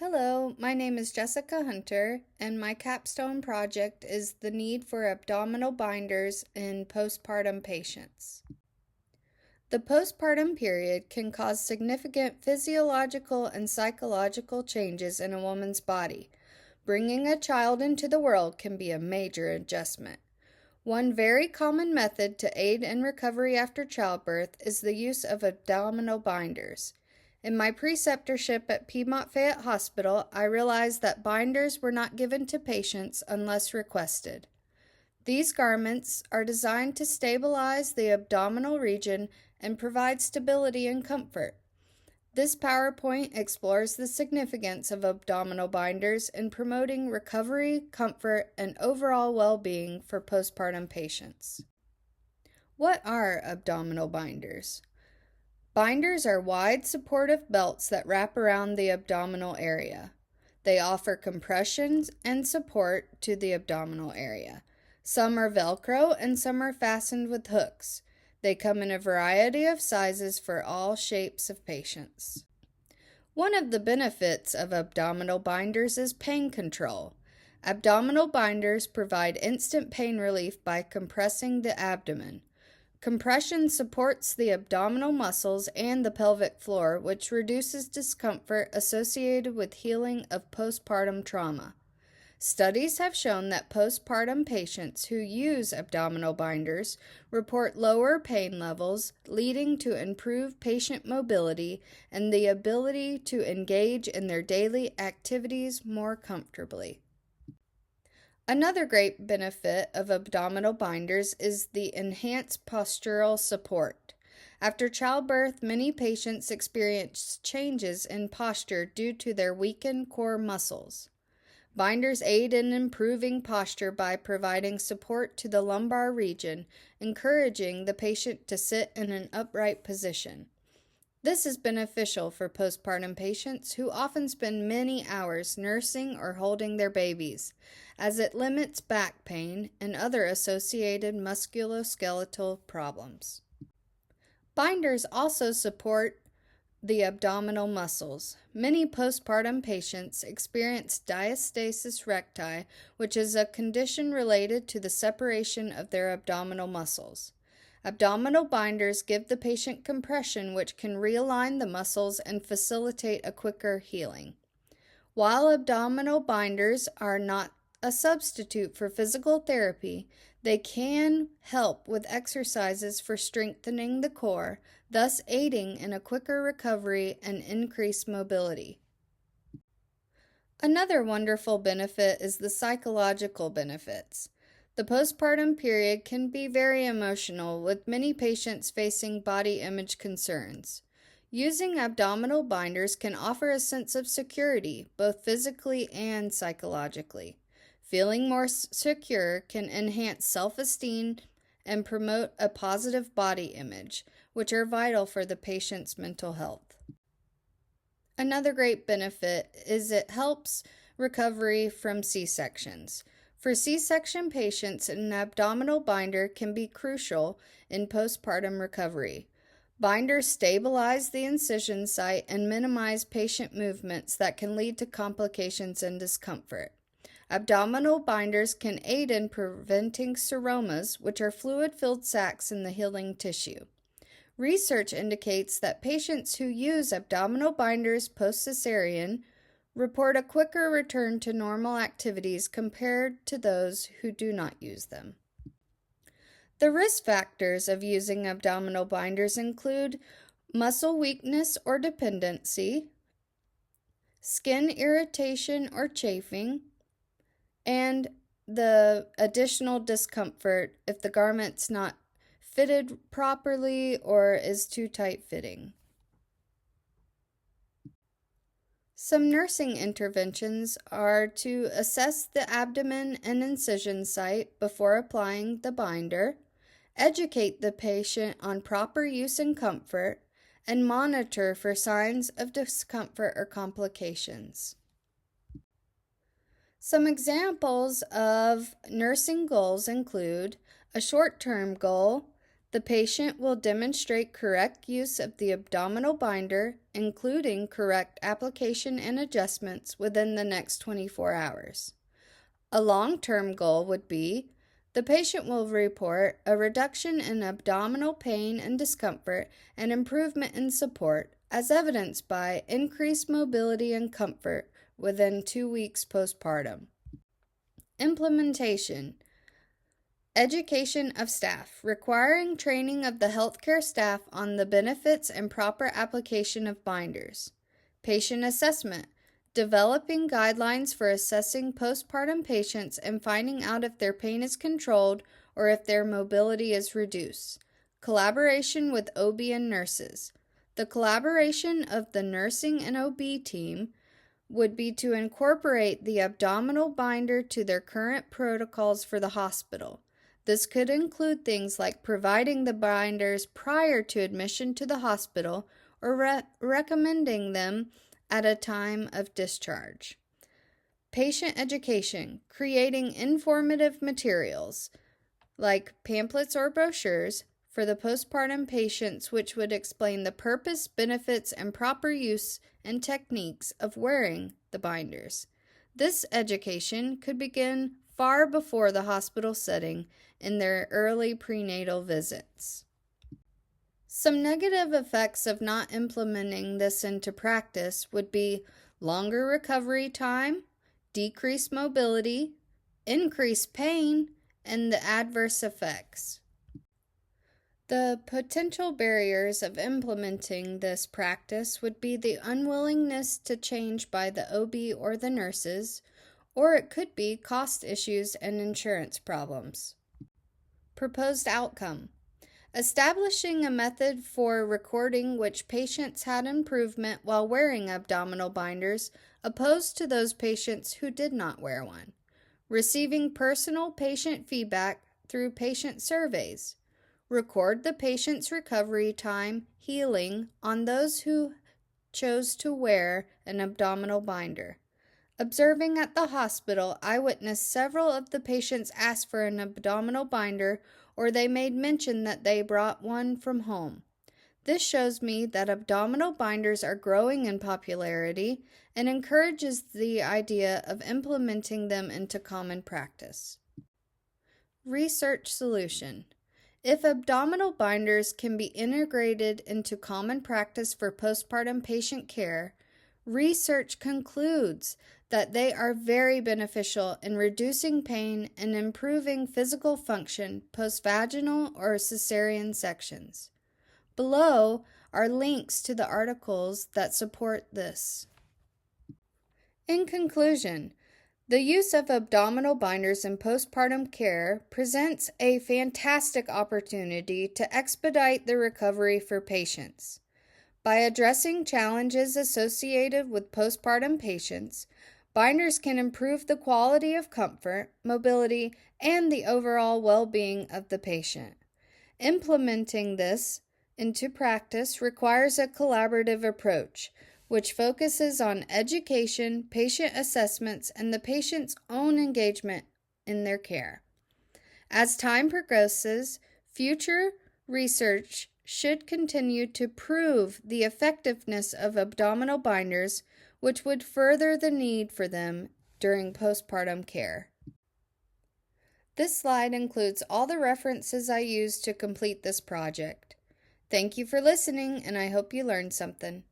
Hello, my name is Jessica Hunter, and my capstone project is the need for abdominal binders in postpartum patients. The postpartum period can cause significant physiological and psychological changes in a woman's body. Bringing a child into the world can be a major adjustment. One very common method to aid in recovery after childbirth is the use of abdominal binders. In my preceptorship at Piedmont Fayette Hospital, I realized that binders were not given to patients unless requested. These garments are designed to stabilize the abdominal region and provide stability and comfort. This PowerPoint explores the significance of abdominal binders in promoting recovery, comfort, and overall well-being for postpartum patients. What are abdominal binders? Binders are wide supportive belts that wrap around the abdominal area. They offer compression and support to the abdominal area. Some are Velcro and some are fastened with hooks. They come in a variety of sizes for all shapes of patients. One of the benefits of abdominal binders is pain control. Abdominal binders provide instant pain relief by compressing the abdomen. Compression supports the abdominal muscles and the pelvic floor, which reduces discomfort associated with healing of postpartum trauma. Studies have shown that postpartum patients who use abdominal binders report lower pain levels, leading to improved patient mobility and the ability to engage in their daily activities more comfortably. Another great benefit of abdominal binders is the enhanced postural support. After childbirth, many patients experience changes in posture due to their weakened core muscles. Binders aid in improving posture by providing support to the lumbar region, encouraging the patient to sit in an upright position. This is beneficial for postpartum patients who often spend many hours nursing or holding their babies, as it limits back pain and other associated musculoskeletal problems. Binders also support the abdominal muscles. Many postpartum patients experience diastasis recti, which is a condition related to the separation of their abdominal muscles. Abdominal binders give the patient compression, which can realign the muscles and facilitate a quicker healing. While abdominal binders are not a substitute for physical therapy, they can help with exercises for strengthening the core, thus aiding in a quicker recovery and increased mobility. Another wonderful benefit is the psychological benefits. The postpartum period can be very emotional, with many patients facing body image concerns. Using abdominal binders can offer a sense of security, both physically and psychologically. Feeling more secure can enhance self-esteem and promote a positive body image, which are vital for the patient's mental health. Another great benefit is it helps recovery from C-sections. For C-section patients, an abdominal binder can be crucial in postpartum recovery. Binders stabilize the incision site and minimize patient movements that can lead to complications and discomfort. Abdominal binders can aid in preventing seromas, which are fluid-filled sacs in the healing tissue. Research indicates that patients who use abdominal binders post-cesarean report a quicker return to normal activities compared to those who do not use them. The risk factors of using abdominal binders include muscle weakness or dependency, skin irritation or chafing, and the additional discomfort if the garment's not fitted properly or is too tight-fitting. Some nursing interventions are to assess the abdomen and incision site before applying the binder, educate the patient on proper use and comfort, and monitor for signs of discomfort or complications. Some examples of nursing goals include a short-term goal. The patient will demonstrate correct use of the abdominal binder, including correct application and adjustments within the next 24 hours. A long-term goal would be the patient will report a reduction in abdominal pain and discomfort and improvement in support, as evidenced by increased mobility and comfort within 2 weeks postpartum. Implementation. Education of staff, requiring training of the healthcare staff on the benefits and proper application of binders. Patient assessment, developing guidelines for assessing postpartum patients and finding out if their pain is controlled or if their mobility is reduced. Collaboration with OB and nurses. The collaboration of the nursing and OB team would be to incorporate the abdominal binder to their current protocols for the hospital. This could include things like providing the binders prior to admission to the hospital or recommending them at a time of discharge. Patient education, creating informative materials like pamphlets or brochures for the postpartum patients, which would explain the purpose, benefits, and proper use and techniques of wearing the binders. This education could begin far before the hospital setting in their early prenatal visits. Some negative effects of not implementing this into practice would be longer recovery time, decreased mobility, increased pain, and the adverse effects. The potential barriers of implementing this practice would be the unwillingness to change by the OB or the nurses, or it could be cost issues and insurance problems. Proposed outcome. Establishing a method for recording which patients had improvement while wearing abdominal binders, opposed to those patients who did not wear one. Receiving personal patient feedback through patient surveys. Record the patient's recovery time, healing on those who chose to wear an abdominal binder. Observing at the hospital, I witnessed several of the patients ask for an abdominal binder, or they made mention that they brought one from home. This shows me that abdominal binders are growing in popularity and encourages the idea of implementing them into common practice. Research solution. If abdominal binders can be integrated into common practice for postpartum patient care, research concludes that they are very beneficial in reducing pain and improving physical function post-vaginal or cesarean sections. Below are links to the articles that support this. In conclusion, the use of abdominal binders in postpartum care presents a fantastic opportunity to expedite the recovery for patients. By addressing challenges associated with postpartum patients, binders can improve the quality of comfort, mobility, and the overall well-being of the patient. Implementing this into practice requires a collaborative approach, which focuses on education, patient assessments, and the patient's own engagement in their care. As time progresses, future research should continue to prove the effectiveness of abdominal binders, which would further the need for them during postpartum care. This slide includes all the references I used to complete this project. Thank you for listening, and I hope you learned something.